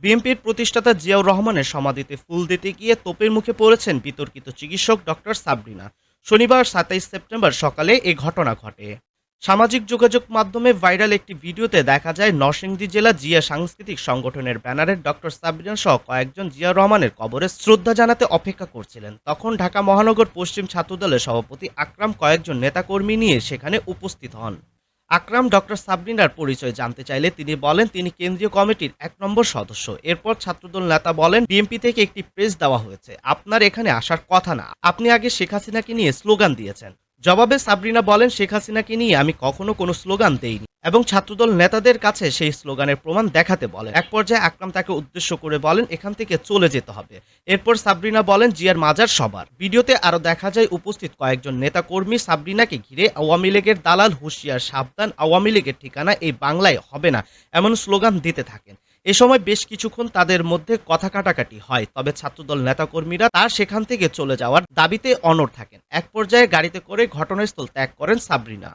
বিএনপির প্রতিষ্ঠাতা জিয়াউর রহমানের সমাধিতে ফুল দিতে গিয়ে তোপের মুখে পড়েছেন বিতর্কিত চিকিৎসক ডক্টর সাবরিনা। শনিবার ২৭ সেপ্টেম্বর সকালে এ ঘটনা ঘটে। সামাজিক যোগাযোগ মাধ্যমে ভাইরাল একটি ভিডিওতে দেখা যায় নরসিংদী জেলা জিয়া সাংস্কৃতিক সংগঠনের ব্যানারে ডক্টর সাবরিনা সহ কয়েকজন জিয়াউর রহমানের কবরে শ্রদ্ধা জানাতে অপেক্ষা করছিলেন। তখন ঢাকা মহানগর পশ্চিম ছাত্রদলের সভাপতি আকরাম কয়েকজন নেতাকর্মী নিয়ে সেখানে উপস্থিত হন। আকরাম ডক্টর সাবরিনার পরিচয় জানতে চাইলে তিনি বলেন তিনি কেন্দ্রীয় কমিটির ১ নম্বর সদস্য। এরপর ছাত্রদল নেতা বলেন, বিএনপি থেকে একটি প্রেস দেওয়া হয়েছে, আপনার এখানে আসার কথা না, আপনি আগে শেখ হাসিনাকে নিয়ে স্লোগান দিয়েছেন। জবাবে সাবরিনা বলেন, শেখ হাসিনাকে নিয়ে আমি কখনো কোনো স্লোগান দেইনি এবং ছাত্রদল নেতাদের কাছে সেই স্লোগানের প্রমাণ দেখাতে বলেন। এক পর্যায়ে আকরাম তাকে উদ্দেশ্য করে বলেন, এখান থেকে চলে যেতে হবে। এরপর সাবরিনা বলেন, জিয়ার মাজার সবার। ভিডিওতে আরো দেখা যায় উপস্থিত কয়েকজন নেতাকর্মী সাবরিনাকে ঘিরে আওয়ামী লীগের দালাল হুঁশিয়ার সাবধান, আওয়ামী লীগের ঠিকানা এই বাংলায় হবে না এমন স্লোগান দিতে থাকেন। এ সময় বেশ কিছুক্ষণ তাদের মধ্যে কথা কাটাকাটি হয়, তবে ছাত্রদল নেতাকর্মীরা তার সেখান থেকে চলে যাওয়ার দাবিতে অনড় থাকেন। এক পর্যায়ে গাড়িতে করে ঘটনাস্থল ত্যাগ করেন সাবরিনা।